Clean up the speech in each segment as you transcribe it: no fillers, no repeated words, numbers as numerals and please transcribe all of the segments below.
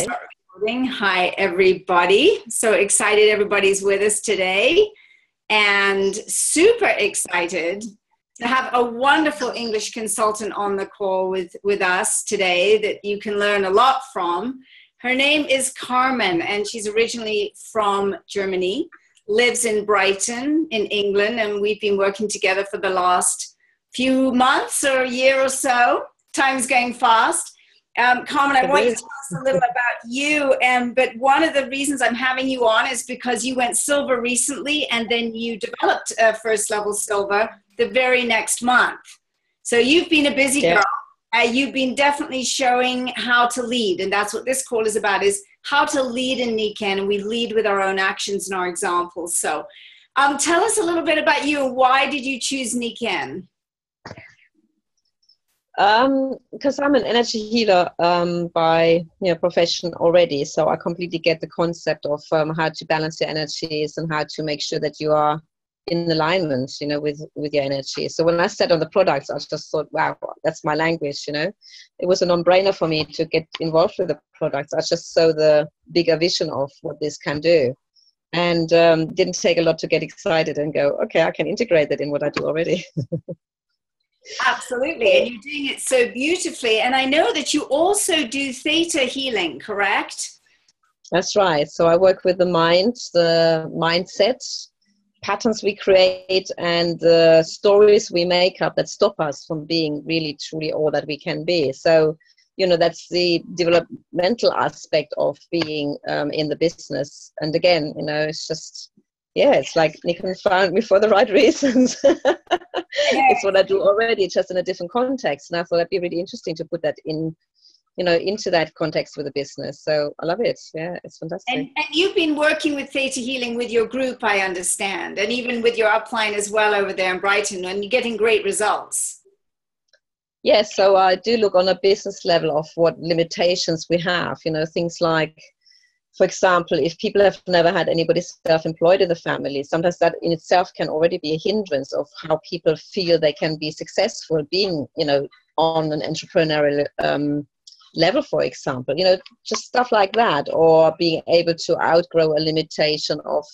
Start recording. Hi, everybody. So excited everybody's with us today, and super excited to have a wonderful English consultant on the call with us today that you can learn a lot from. Her name is Carmen, and she's originally from Germany, lives in Brighton in England, and we've been working together for the last few months or a year or so. Time's going fast. Carmen, I want you to tell us a little about you, but one of the reasons I'm having you on is because you went silver recently, and then you developed first level silver the very next month. So you've been a busy girl. You've been definitely showing how to lead, and that's what this call is about, is how to lead in Nikken, and we lead with our own actions and our examples. So tell us a little bit about you. Why did you choose Nikken? Because I'm an energy healer by profession already, so I completely get the concept of how to balance your energies and how to make sure that you are in alignment, with your energy. So when I said on the products, I just thought, wow, that's my language. It was a non-brainer for me to get involved with the products. I just saw the bigger vision of what this can do, and didn't take a lot to get excited and go, okay, I can integrate that in what I do already. Absolutely, and you're doing it so beautifully. And I know that you also do theta healing, correct? That's right. So I work with the mind, the mindset, patterns we create, and the stories we make up that stop us from being really, truly all that we can be. So, that's the developmental aspect of being in the business. And again, it's just, it's like Nikken found me for the right reasons. It's what I do already, just in a different context. And I thought it'd be really interesting to put that in, into that context with the business. So I love it. Yeah, it's fantastic. And you've been working with theta healing with your group, I understand, and even with your upline as well over there in Brighton, and you're getting great results. Yes, so I do look on a business level of what limitations we have, things like, for example, if people have never had anybody self-employed in the family, sometimes that in itself can already be a hindrance of how people feel they can be successful being, on an entrepreneurial level, for example, just stuff like that, or being able to outgrow a limitation of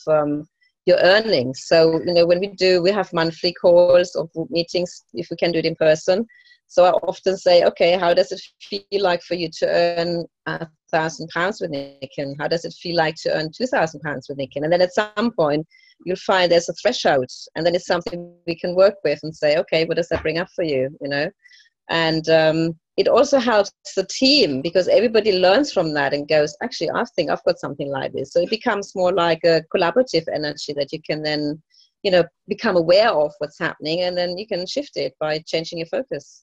your earnings. So, when we have monthly calls or group meetings, if we can do it in person. So I often say, okay, how does it feel like for you to earn £1,000 with Nikken? How does it feel like to earn £2,000 with Nikken? And then at some point, you'll find there's a threshold, and then it's something we can work with and say, okay, what does that bring up for you? And it also helps the team, because everybody learns from that and goes, actually, I think I've got something like this. So it becomes more like a collaborative energy that you can then, become aware of what's happening, and then you can shift it by changing your focus.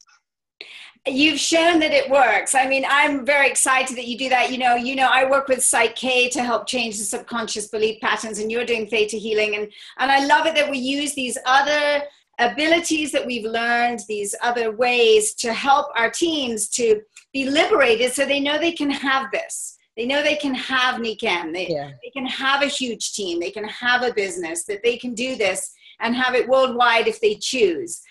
You've shown that it works. I mean, I'm very excited that you do that. I work with Psych-K to help change the subconscious belief patterns, and you're doing theta healing. And I love it that we use these other abilities that we've learned, these other ways to help our teams to be liberated, so they know they can have this. They know they can have Nikken. They can have a huge team. They can have a business, that they can do this and have it worldwide if they choose.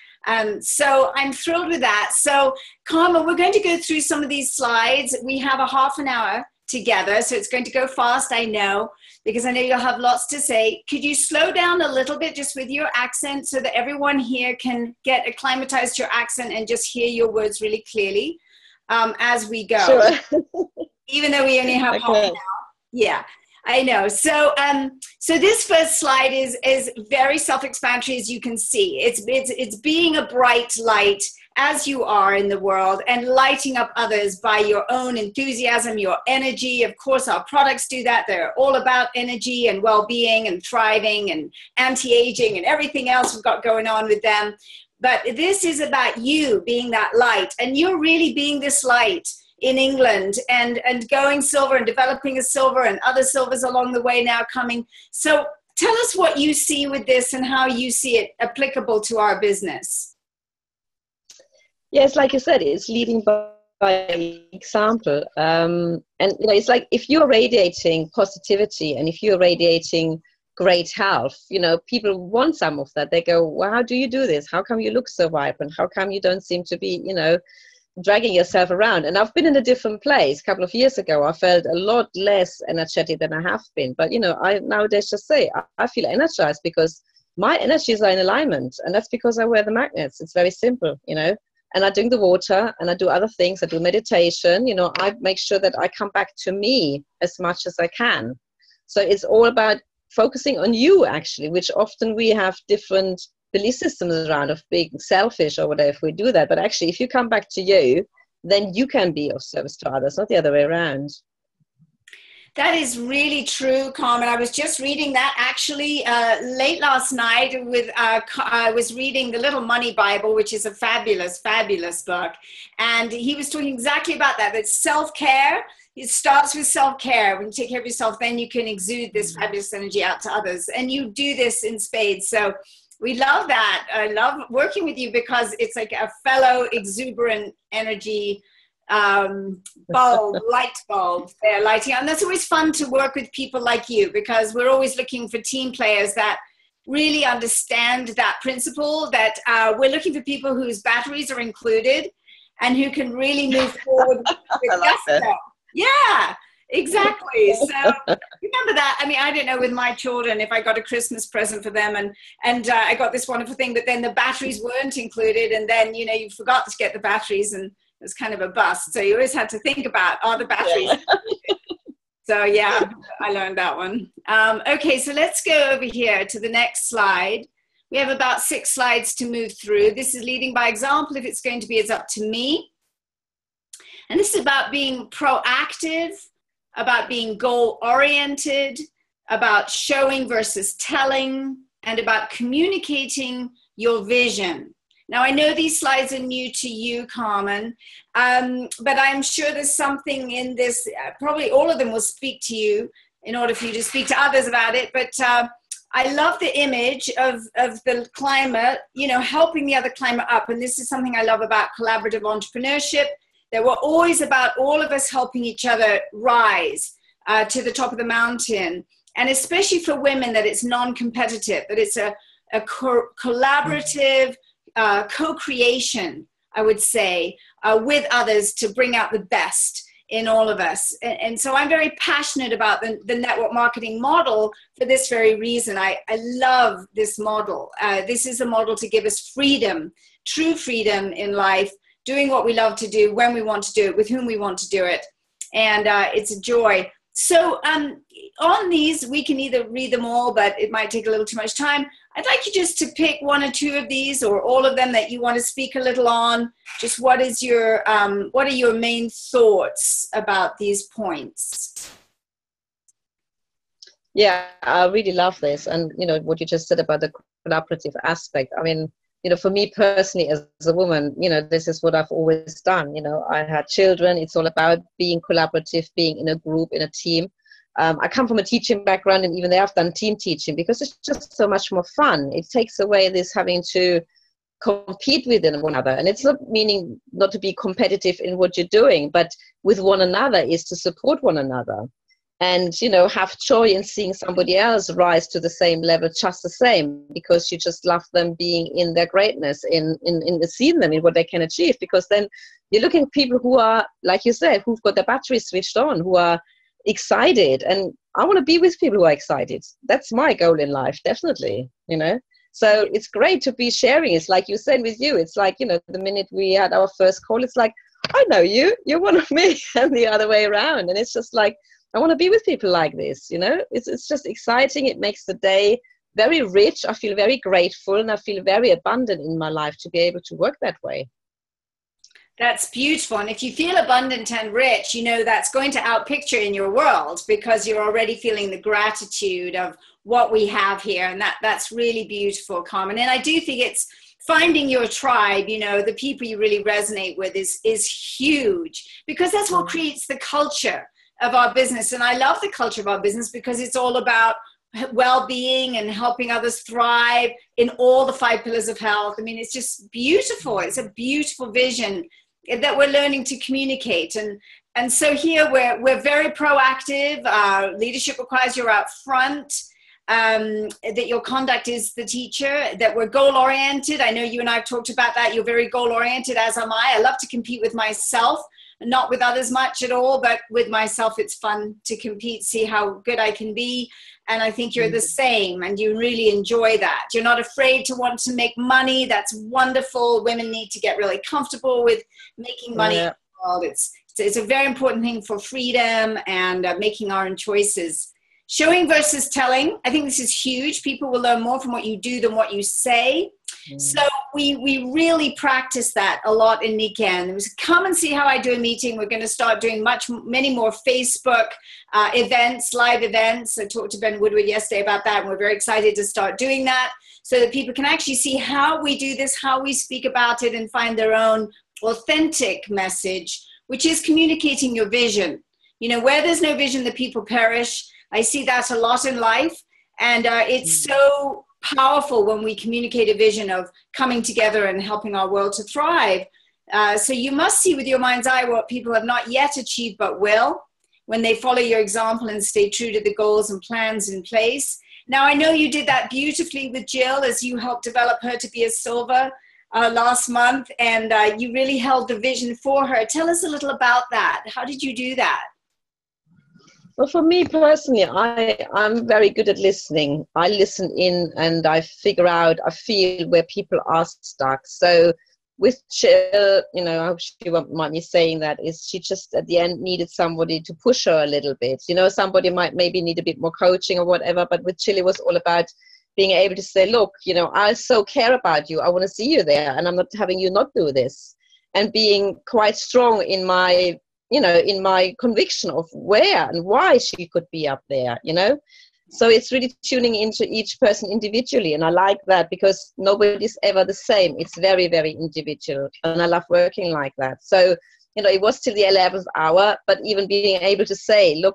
So I'm thrilled with that. So, Carmen, we're going to go through some of these slides. We have a half an hour together, so it's going to go fast, I know, because I know you'll have lots to say. Could you slow down a little bit just with your accent so that everyone here can get acclimatized to your accent and just hear your words really clearly as we go? Sure. Even though we only have half an hour. Yeah. I know. So this first slide is very self-explanatory, as you can see. It's being a bright light as you are in the world, and lighting up others by your own enthusiasm, your energy. Of course, our products do that. They're all about energy and well-being and thriving and anti-aging and everything else we've got going on with them. But this is about you being that light, and you're really being this light in England, and going silver and developing a silver, and other silvers along the way now coming. So tell us what you see with this and how you see it applicable to our business. Yes, like you said, it's leading by example. And it's like, if you're radiating positivity and if you're radiating great health, people want some of that. They go, well, how do you do this? How come you look so vibrant? How come you don't seem to be, dragging yourself around. And I've been in a different place. A couple of years ago, I felt a lot less energetic than I have been. But, I nowadays just say I feel energized because my energies are in alignment. And that's because I wear the magnets. It's very simple, And I drink the water and I do other things. I do meditation. I make sure that I come back to me as much as I can. So it's all about focusing on you, actually, which often we have different belief systems around of being selfish or whatever if we do that. But actually, if you come back to you, then you can be of service to others, not the other way around. That is really true, Carmen. I was just reading that actually late last night I was reading the Little Money Bible, which is a fabulous, fabulous book. And he was talking exactly about that self-care. It starts with self-care. When you take care of yourself, then you can exude this fabulous energy out to others. And you do this in spades. So we love that. I love working with you because it's like a fellow exuberant energy light bulb there lighting up. And that's always fun to work with people like you because we're always looking for team players that really understand that principle, that we're looking for people whose batteries are included and who can really move forward with gusto. Yeah, exactly. So remember that. I mean, I don't know with my children if I got a Christmas present for them and I got this wonderful thing, but then the batteries weren't included. And then, you forgot to get the batteries and it was kind of a bust. So you always had to think about, are the batteries? Yeah. So yeah, I learned that one. Okay, so let's go over here to the next slide. We have about 6 slides to move through. This is leading by example. If it's going to be, it's up to me. And this is about being proactive, about being goal-oriented, about showing versus telling, and about communicating your vision. Now, I know these slides are new to you, Carmen, but I'm sure there's something in this, probably all of them will speak to you in order for you to speak to others about it. But I love the image of the climber, helping the other climber up. And this is something I love about collaborative entrepreneurship. That we're always about all of us helping each other rise to the top of the mountain. And especially for women, that it's non-competitive, that it's a collaborative co-creation, I would say, with others to bring out the best in all of us. And so I'm very passionate about the network marketing model for this very reason. I love this model. This is a model to give us freedom, true freedom in life, doing what we love to do, when we want to do it, with whom we want to do it. And it's a joy. So on these, we can either read them all, but it might take a little too much time. I'd like you just to pick 1 or 2 of these or all of them that you want to speak a little on. Just what are your main thoughts about these points? Yeah, I really love this. And, what you just said about the collaborative aspect. I mean, for me personally as a woman, this is what I've always done. I had children. It's all about being collaborative, being in a group, in a team. I come from a teaching background, and even there I've done team teaching because it's just so much more fun. It takes away this having to compete with one another. And it's not meaning not to be competitive in what you're doing, but with one another is to support one another. And, have joy in seeing somebody else rise to the same level, just the same, because you just love them being in their greatness, in seeing them in what they can achieve. Because then you're looking at people who are, like you said, who've got their batteries switched on, who are excited. And I want to be with people who are excited. That's my goal in life, definitely, So it's great to be sharing. It's like you said with you. It's like, the minute we had our first call, it's like, I know you, you're one of me, and the other way around. And it's just like, I want to be with people like this, It's just exciting. It makes the day very rich. I feel very grateful and I feel very abundant in my life to be able to work that way. That's beautiful. And if you feel abundant and rich, that's going to outpicture in your world because you're already feeling the gratitude of what we have here. And that's really beautiful, Carmen. And I do think it's finding your tribe, the people you really resonate with is huge because that's what creates the culture of our business. And I love the culture of our business because it's all about well-being and helping others thrive in all the 5 pillars of health. I mean, it's just beautiful. It's a beautiful vision that we're learning to communicate. And so here we're very proactive. Leadership requires you're out front. that your conduct is the teacher, that we're goal-oriented. I know you and I have talked about that. You're very goal-oriented, as am I. I love to compete with myself, not with others much at all, but with myself, it's fun to compete, see how good I can be. And I think you're the same, and you really enjoy that. You're not afraid to want to make money. That's wonderful. Women need to get really comfortable with making money in the world. It's a very important thing for freedom and making our own choices. Showing versus telling. I think this is huge. People will learn more from what you do than what you say. So we really practice that a lot in Nikken. It was come and see how I do a meeting. We're going to start doing many more Facebook events, live events. I talked to Ben Woodward yesterday about that, and we're very excited to start doing that so that people can actually see how we do this, how we speak about it, and find their own authentic message, which is communicating your vision. You know, where there's no vision, the people perish. I see that a lot in life, and it's so powerful when we communicate a vision of coming together and helping our world to thrive. So you must see with your mind's eye what people have not yet achieved but will, when they follow your example and stay true to the goals and plans in place. Now, I know you did that beautifully with Jill as you helped develop her to be a silver last month, and you really held the vision for her. Tell us a little about that. How did you do that? Well, for me personally, I'm very good at listening. I listen in and I figure out, I feel where people are stuck. So with Jill, you know, I hope she won't mind me saying that, is she just at the end needed somebody to push her a little bit. You know, somebody might maybe need a bit more coaching or whatever, but with Jill it was all about being able to say, look, you know, I so care about you. I want to see you there, and I'm not having you not do this. And being quite strong in my, you know, in my conviction of where and why she could be up there, you know. So it's really tuning into each person individually. And I like that because nobody's ever the same. It's very, very individual. And I love working like that. So, you know, it was till the 11th hour, but even being able to say, look,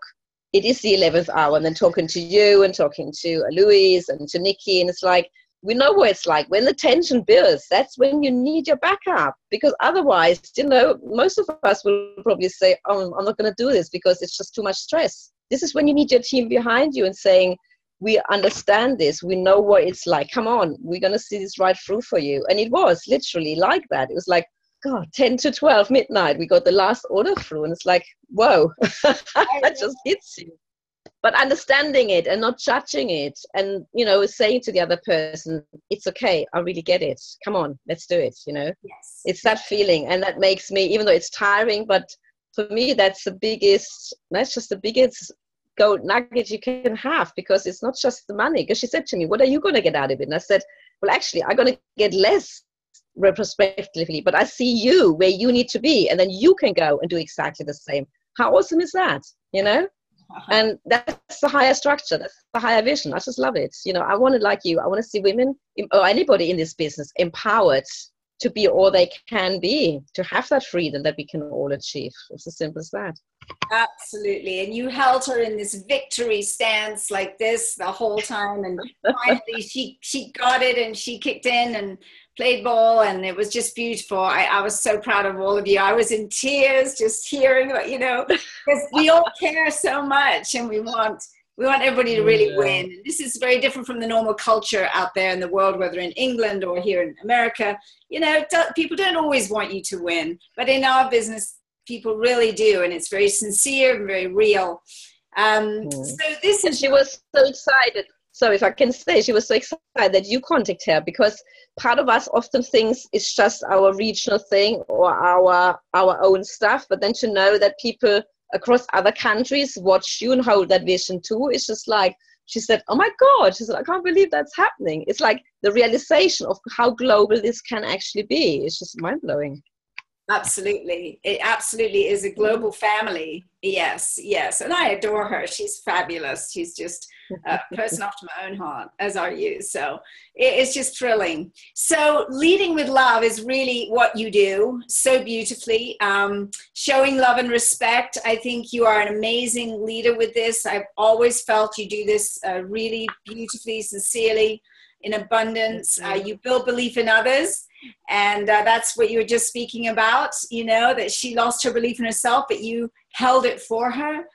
it is the 11th hour, and then talking to you and talking to Louise and to Nikki. And it's like, we know what it's like. When the tension builds, that's when you need your backup, because otherwise, you know, most of us will probably say, oh, I'm not going to do this because it's just too much stress. This is when you need your team behind you and saying, we understand this. We know what it's like. Come on, we're going to see this right through for you. And it was literally like that. It was like, God, 10 to 12 midnight, we got the last order through. And it's like, whoa, that just hits you. But understanding it and not judging it, and, you know, saying to the other person, it's okay, I really get it. Come on, let's do it, you know. Yes. It's that feeling. And that makes me, even though it's tiring, but for me, that's just the biggest gold nugget you can have, because it's not just the money. Because she said to me, what are you going to get out of it? And I said, well, actually, I'm going to get less retrospectively, but I see you where you need to be, and then you can go and do exactly the same. How awesome is that, you know? And that's the higher structure, that's the higher vision. I just love it. You know, I want to, like you, I want to see women or anybody in this business empowered to be all they can be, to have that freedom that we can all achieve. It's as simple as that. Absolutely. And you held her in this victory stance like this the whole time, and finally she got it, and she kicked in and played ball, and it was just beautiful. I was so proud of all of you. I was in tears just hearing what, you know, because we all care so much, and we want everybody to really win. And this is very different from the normal culture out there in the world, whether in England or here in America. You know, people don't always want you to win, but in our business, people really do, and it's very sincere and very real. So this is. She was so excited. So if I can say, she was so excited that you contact her, because part of us often thinks it's just our regional thing or our own stuff, but then to know that people across other countries watch you and hold that vision too, it's just like, she said, oh my God, she said, I can't believe that's happening. It's like the realization of how global this can actually be. It's just mind-blowing. Absolutely. It absolutely is a global family. Yes, yes. And I adore her. She's fabulous. She's just a person after my own heart, as are you. So it's just thrilling. So leading with love is really what you do so beautifully. Showing love and respect. I think you are an amazing leader with this. I've always felt you do this really beautifully, sincerely, in abundance. You build belief in others. And that's what you were just speaking about, you know, that she lost her belief in herself, but you held it for her,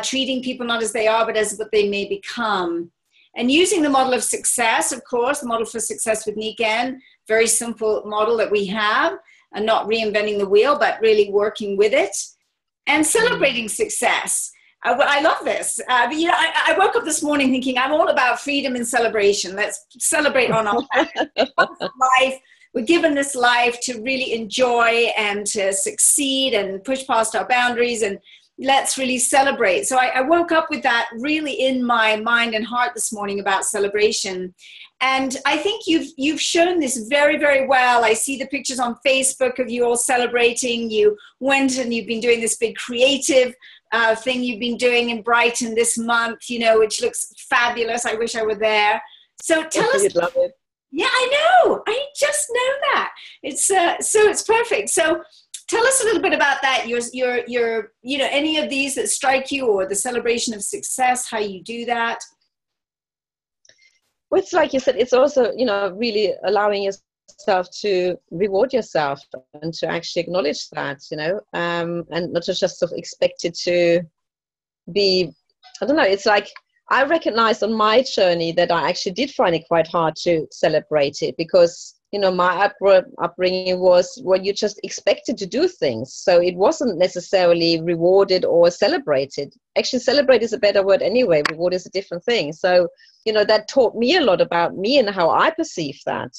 treating people not as they are, but as what they may become. and using the model of success, of course, the model for success with Nikken, very simple model that we have, and not reinventing the wheel, but really working with it and celebrating success. I love this. But, you know, I woke up this morning thinking I'm all about freedom and celebration. Let's celebrate on our life. We're given this life to really enjoy and to succeed and push past our boundaries, and let's really celebrate. So I woke up with that really in my mind and heart this morning about celebration. And I think you've shown this very, very well. I see the pictures on Facebook of you all celebrating. You went and you've been doing this big creative thing you've been doing in Brighton this month, you know, which looks fabulous. I wish I were there. So tell us. You'd love it. Yeah, I know. I just know that. It's so it's perfect. So tell us a little bit about that. Your you know, any of these that strike you, or the celebration of success, how you do that. Well, it's like you said, it's also, you know, really allowing yourself to reward yourself and to actually acknowledge that, you know, and not to just sort of expect it to be, I don't know, it's like, I recognized on my journey that I actually did find it quite hard to celebrate it, because, you know, my upbringing was when you just expected to do things. So it wasn't necessarily rewarded or celebrated. Actually, celebrate is a better word anyway. Reward is a different thing. So, you know, that taught me a lot about me and how I perceive that.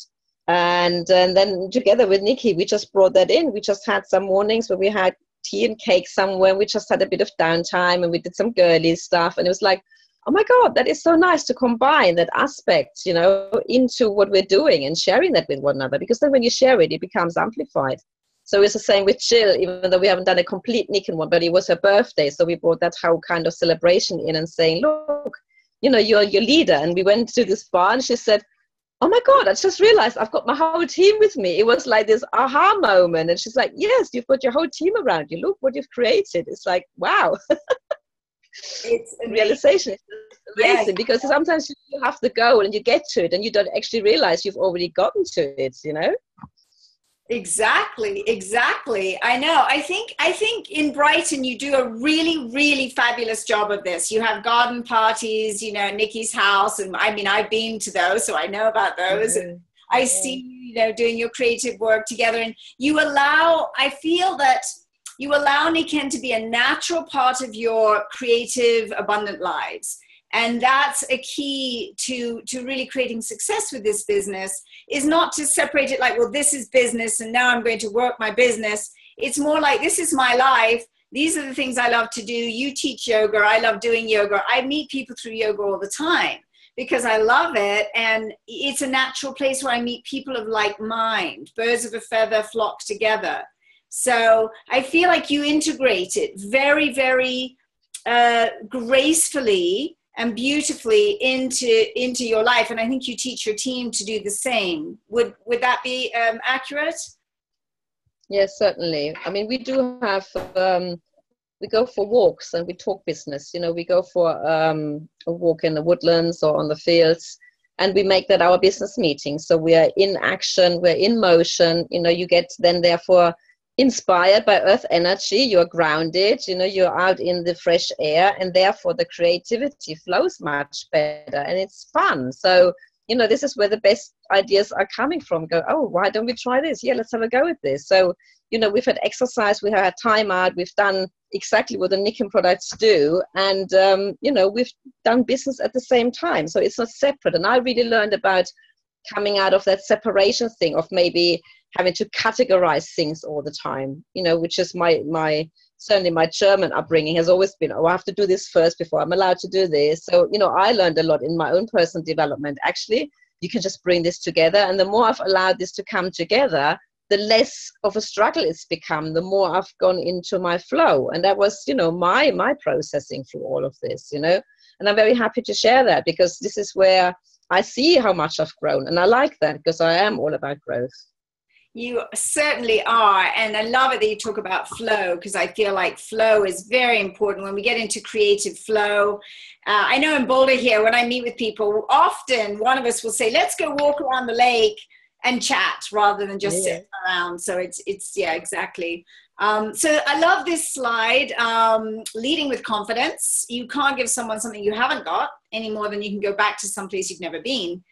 And then together with Nikki, we just brought that in. We just had some mornings where we had tea and cake somewhere. We just had a bit of downtime and we did some girly stuff. And it was like, oh my God, that is so nice to combine that aspect, you know, into what we're doing and sharing that with one another, because then when you share it, it becomes amplified. So it's the same with Jill, even though we haven't done a complete Nikken one, but it was her birthday. So we brought that whole kind of celebration in and saying, look, you know, you're your leader. And we went to this bar and she said, oh my God, I just realized I've got my whole team with me. It was like this aha moment. And she's like, yes, you've got your whole team around you. Look what you've created. It's like, wow. It's realization is amazing, because sometimes you have the goal and you get to it and you don't actually realize you've already gotten to it, you know. Exactly. I know. I think in Brighton you do a really, really fabulous job of this. You have garden parties, you know, Nikki's house, and I mean, I've been to those, so I know about those. Mm-hmm. And I see you know, doing your creative work together, and I feel that you allow Nikken to be a natural part of your creative, abundant lives. And that's a key to really creating success with this business, is not to separate it like, well, this is business and now I'm going to work my business. It's more like, this is my life. These are the things I love to do. You teach yoga. I love doing yoga. I meet people through yoga all the time because I love it. And it's a natural place where I meet people of like mind. Birds of a feather flock together. So I feel like you integrate it very, very gracefully and beautifully into your life. And I think you teach your team to do the same. Would that be accurate? Yes, certainly. I mean, we do have, we go for walks and we talk business. You know, we go for a walk in the woodlands or on the fields, and we make that our business meeting. So we are in action, we're in motion. You know, you get then therefore inspired by earth energy, you're grounded, you know, you're out in the fresh air, and therefore the creativity flows much better and it's fun. So, you know, this is where the best ideas are coming from. Go, oh, why don't we try this? Yeah, let's have a go at this. So, you know, we've had exercise, we have had time out, we've done exactly what the Nikken products do, and, you know, we've done business at the same time. So it's not separate. And I really learned about coming out of that separation thing of maybe having to categorize things all the time, you know, which is certainly my German upbringing has always been, oh, I have to do this first before I'm allowed to do this. So, you know, I learned a lot in my own personal development. Actually, you can just bring this together. And the more I've allowed this to come together, the less of a struggle it's become, the more I've gone into my flow. And that was, you know, my processing through all of this, you know, and I'm very happy to share that, because this is where I see how much I've grown. And I like that, because I am all about growth. You certainly are. And I love it that you talk about flow, because I feel like flow is very important when we get into creative flow. I know in Boulder here, when I meet with people, often one of us will say, let's go walk around the lake and chat rather than just sit around. So it's yeah, exactly. So I love this slide, leading with confidence. You can't give someone something you haven't got any more than you can go back to someplace you've never been.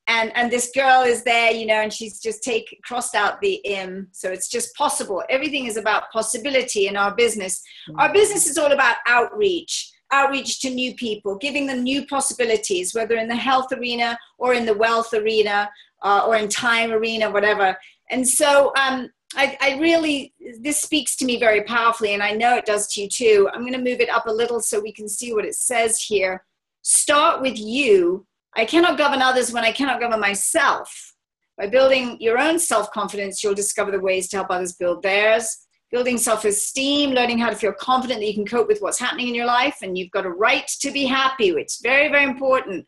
And this girl is there, you know, and she's just crossed out the M. So it's just possible. Everything is about possibility in our business. Our business is all about outreach to new people, giving them new possibilities, whether in the health arena or in the wealth arena or in time arena, whatever. And so I really, this speaks to me very powerfully, and I know it does to you too. I'm going to move it up a little so we can see what it says here. Start with you. I cannot govern others when I cannot govern myself. By building your own self-confidence, you'll discover the ways to help others build theirs. Building self-esteem, learning how to feel confident that you can cope with what's happening in your life, and you've got a right to be happy, which is very, very important.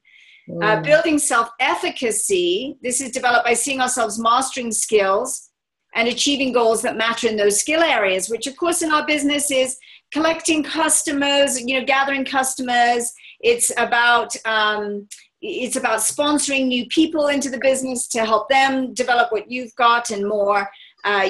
Building self-efficacy, this is developed by seeing ourselves mastering skills and achieving goals that matter in those skill areas, which of course in our business is collecting customers, you know, gathering customers. It's about sponsoring new people into the business to help them develop what you've got and more,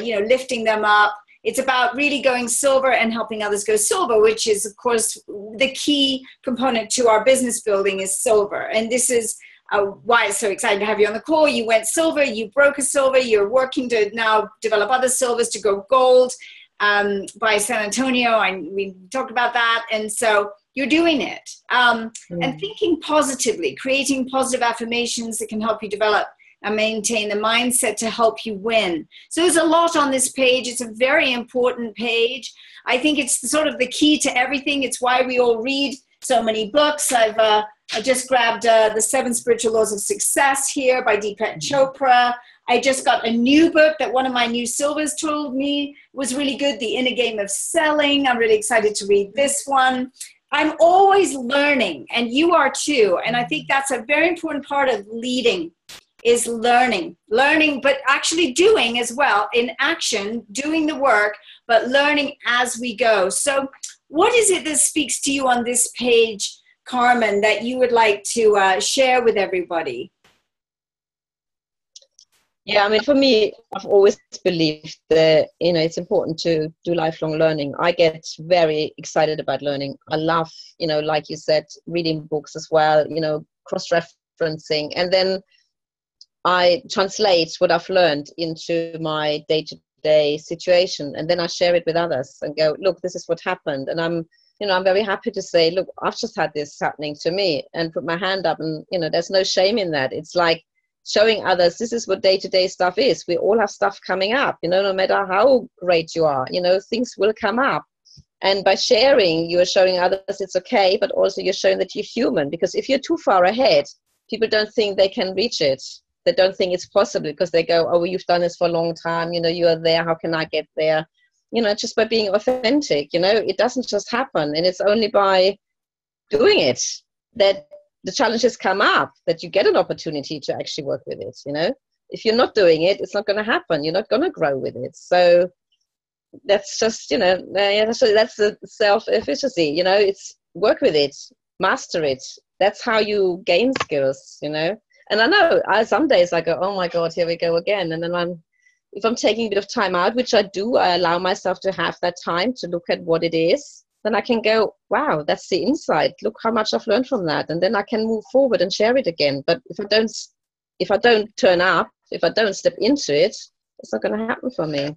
you know, lifting them up. It's about really going silver and helping others go silver, which is, of course, the key component to our business building is silver. And this is why it's so exciting to have you on the call. You went silver, you broke a silver, you're working to now develop other silvers to go gold by San Antonio. And we talked about that. And so you're doing it. And thinking positively, creating positive affirmations that can help you develop and maintain the mindset to help you win. So there's a lot on this page. It's a very important page. I think it's sort of the key to everything. It's why we all read so many books. I just grabbed The 7 Spiritual Laws of Success here by Deepak Chopra. I just got a new book that one of my new silvers told me was really good, The Inner Game of Selling. I'm really excited to read this one. I'm always learning, and you are too. And I think that's a very important part of leading is learning, but actually doing as well, in action, doing the work, but learning as we go. So what is it that speaks to you on this page, Carmen, that you would like to share with everybody? Yeah, I mean, for me, I've always believed that, you know, it's important to do lifelong learning. I get very excited about learning. I love, you know, like you said, reading books as well, you know, cross-referencing. And then I translate what I've learned into my day-to-day situation. And then I share it with others and go, look, this is what happened. And I'm very happy to say, look, I've just had this happening to me, and put my hand up, and, you know, there's no shame in that. It's like showing others, this is what day-to-day stuff is. We all have stuff coming up, you know, no matter how great you are, you know, things will come up. And by sharing, you're showing others it's okay, but also you're showing that you're human. Because if you're too far ahead, people don't think they can reach it. They don't think it's possible because they go, oh, you've done this for a long time, you know, you are there, how can I get there? You know, just by being authentic, you know, it doesn't just happen. And it's only by doing it that the challenges come up, that you get an opportunity to actually work with it, you know. If you're not doing it, it's not going to happen. You're not going to grow with it. So that's just, you know, that's the self-efficacy, you know, it's work with it, master it. That's how you gain skills, you know. And I know some days I go, oh my God, here we go again. And then if I'm taking a bit of time out, which I do, I allow myself to have that time to look at what it is. Then I can go, wow, that's the insight. Look how much I've learned from that. And then I can move forward and share it again. But if I don't turn up, if I don't step into it, it's not going to happen for me.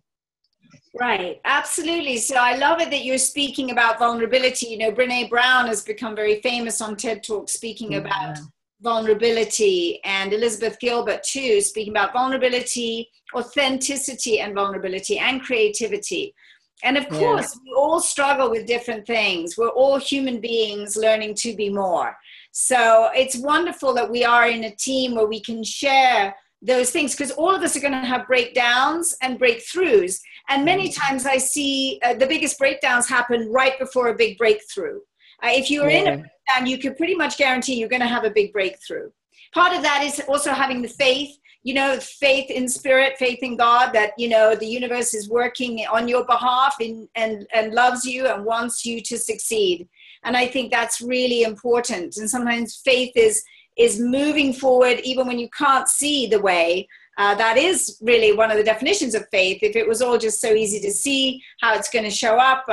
Right, absolutely. So I love it that you're speaking about vulnerability. You know, Brene Brown has become very famous on TED Talk speaking about vulnerability, and Elizabeth Gilbert too, speaking about vulnerability, authenticity and vulnerability and creativity. And of course, we all struggle with different things. We're all human beings learning to be more. So it's wonderful that we are in a team where we can share those things, because all of us are going to have breakdowns and breakthroughs. And many times I see the biggest breakdowns happen right before a big breakthrough. If you're in a breakdown, you could pretty much guarantee you're going to have a big breakthrough. Part of that is also having the faith, you know, faith in spirit, faith in God, that, you know, the universe is working on your behalf and loves you and wants you to succeed. And I think that's really important. And sometimes faith is moving forward even when you can't see the way. that is really one of the definitions of faith. If it was all just so easy to see how it's going to show up,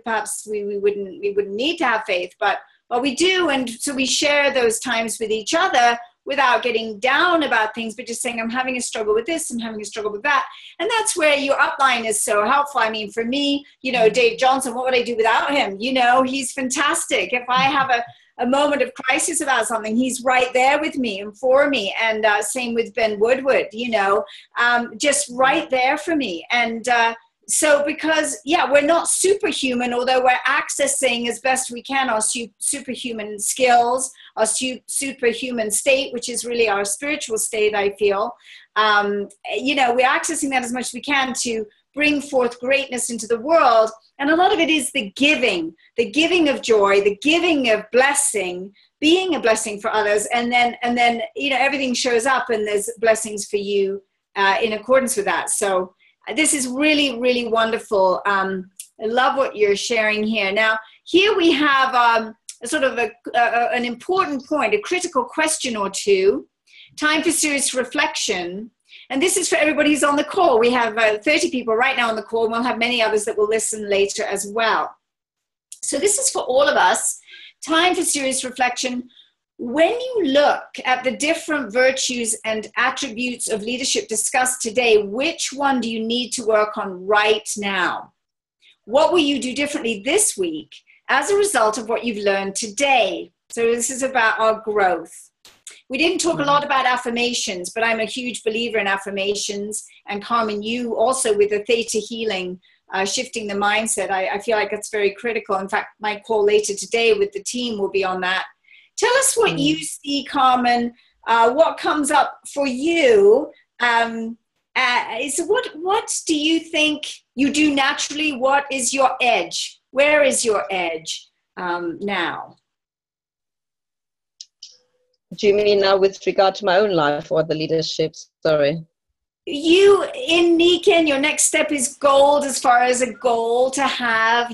perhaps we wouldn't need to have faith. But we do, and so we share those times with each other without getting down about things, but just saying, I'm having a struggle with this, I'm having a struggle with that. And that's where your upline is so helpful. I mean, for me, Dave Johnson, what would I do without him? He's fantastic. If I have a moment of crisis about something, he's right there with me and for me. And same with Ben Woodward, just right there for me. And so because, we're not superhuman, although we're accessing as best we can our superhuman skills, our superhuman state, which is really our spiritual state, I feel. We're accessing that as much as we can to bring forth greatness into the world. And a lot of it is the giving of joy, the giving of blessing, being a blessing for others. And then everything shows up and there's blessings for you in accordance with that. So this is really, really wonderful. I love what you're sharing here. Now, here we have a sort of an important point, a critical question or two, time for serious reflection. And this is for everybody who's on the call. We have 30 people right now on the call, and we'll have many others that will listen later as well. So this is for all of us, time for serious reflection. When you look at the different virtues and attributes of leadership discussed today, which one do you need to work on right now? What will you do differently this week as a result of what you've learned today? So this is about our growth. We didn't talk a lot about affirmations, but I'm a huge believer in affirmations. And Carmen, you also with the theta healing, shifting the mindset, I feel like that's very critical. In fact, my call later today with the team will be on that. Tell us what you see, Carmen, what comes up for you. So what do you think you do naturally? What is your edge? Where is your edge now? Do you mean now with regard to my own life or the leadership? Sorry. You in Nikken, your next step is gold as far as a goal to have,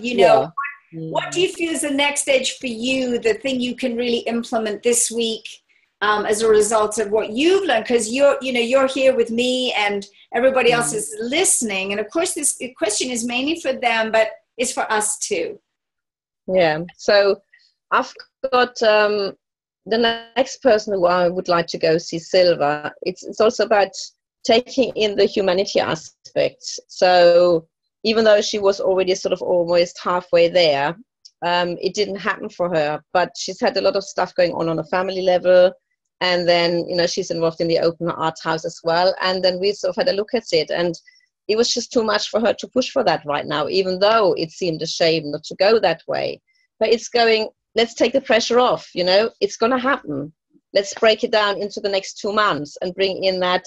What do you feel is the next edge for you, the thing you can really implement this week as a result of what you've learned? Because you're here with me and everybody else is listening. And of course, this question is mainly for them, but it's for us too. Yeah. So I've got the next person who I would like to go see, Silva. It's also about taking in the humanity aspects. So even though she was already sort of almost halfway there, it didn't happen for her. But she's had a lot of stuff going on a family level. And then, she's involved in the Open Arts House as well. And then we sort of had a look at it. And it was just too much for her to push for that right now, even though it seemed a shame not to go that way. But it's going, let's take the pressure off, it's going to happen. Let's break it down into the next 2 months and bring in that,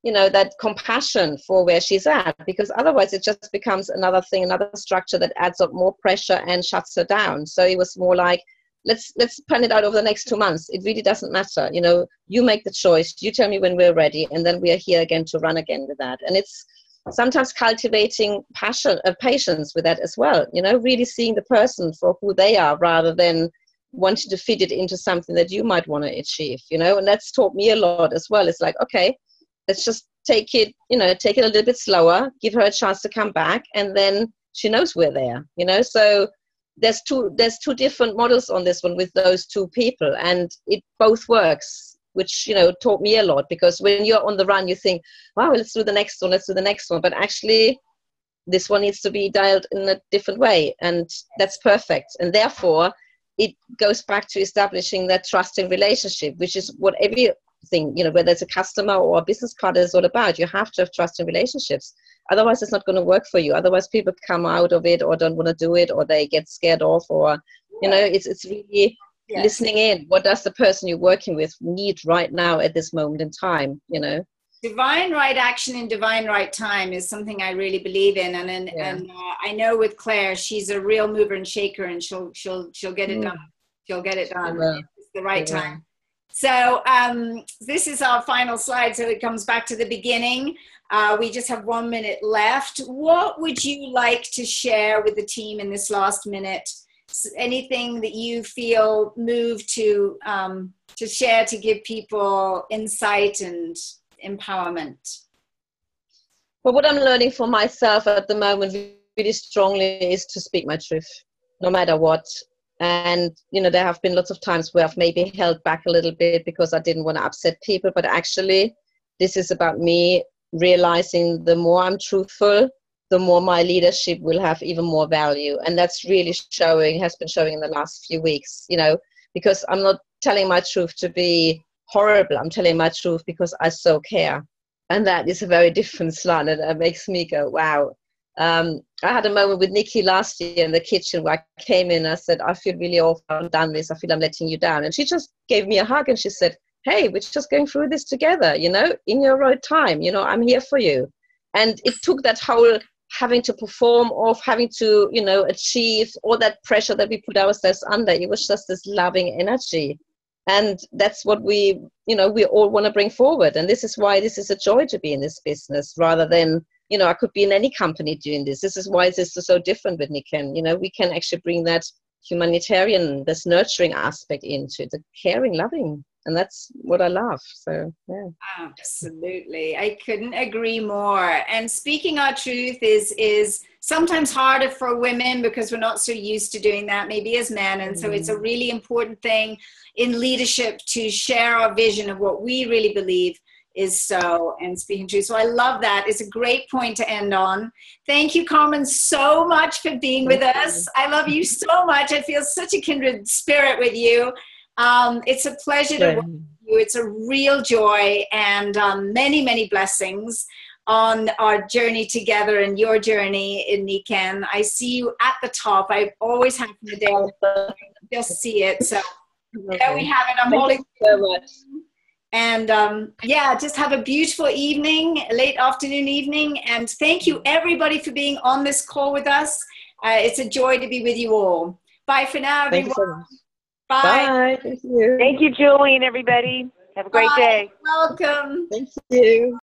that compassion for where she's at, because otherwise it just becomes another thing, another structure that adds up more pressure and shuts her down. So it was more like, let's plan it out over the next 2 months. It really doesn't matter. You make the choice. You tell me when we're ready, and then we are here again to run again with that. And it's sometimes cultivating patience with that as well. Really seeing the person for who they are rather than wanting to fit it into something that you might want to achieve. And that's taught me a lot as well. It's like, okay, let's just take it a little bit slower, give her a chance to come back, and then she knows we're there. So there's two different models on this one with those two people, and it both works, which taught me a lot, because when you're on the run you think, wow, let's do the next one, but actually this one needs to be dialed in a different way, and that's perfect. And therefore it goes back to establishing that trusting relationship, which is what everything, whether it's a customer or a business partner, is all about. You have to have trusting relationships. Otherwise, it's not going to work for you. Otherwise, people come out of it or don't want to do it, or they get scared off, or, it's really listening in. What does the person you're working with need right now at this moment in time, Divine right action in divine right time is something I really believe in. And I know with Claire, she's a real mover and shaker, and she'll get it done. She'll get it done. It's the right time. So this is our final slide. So it comes back to the beginning. We just have 1 minute left. What would you like to share with the team in this last minute? Anything that you feel moved to share to give people insight and empowerment? But what I'm learning for myself at the moment really strongly is to speak my truth, no matter what. And, you know, there have been lots of times where I've maybe held back a little bit because I didn't want to upset people. But actually, this is about me realizing the more I'm truthful, the more my leadership will have even more value. And that's really has been showing in the last few weeks, you know, because I'm not telling my truth to be horrible. I'm telling my truth because I so care. And that is a very different slant, and it makes me go, wow. I had a moment with Nikki last year in the kitchen where I came in and I said, I feel really awful, I've done this, I feel I'm letting you down. And she just gave me a hug and she said, hey, we're just going through this together, you know, in your right time, you know, I'm here for you. And it took that whole having to perform off, having to, you know, achieve all that pressure that we put ourselves under. It was just this loving energy. And that's what we, you know, we all want to bring forward. And this is why this is a joy to be in this business rather than, you know, I could be in any company doing this. This is why this is so different with Nikken. You know, we can actually bring that humanitarian, this nurturing aspect into the caring, loving. And that's what I love. So, yeah. Absolutely. I couldn't agree more. And speaking our truth is sometimes harder for women because we're not so used to doing that, maybe as men. And so it's a really important thing in leadership to share our vision of what we really believe is so, and speaking truth. So I love that. It's a great point to end on. Thank you, Carmen, so much for being with us. I love you so much. I feel such a kindred spirit with you. It's a pleasure to work with you. It's a real joy, and many, many blessings on our journey together and your journey in Nikken. I see you at the top. I always have the day. Just see it. So there we have it. I'm holding so much. And yeah, just have a beautiful evening, late afternoon, evening. And thank you everybody for being on this call with us. It's a joy to be with you all. Bye for now, everyone. Thank you so much. Bye. Bye. Thank you. Thank you, Julie, and everybody. Have a great day. Welcome. Thank you.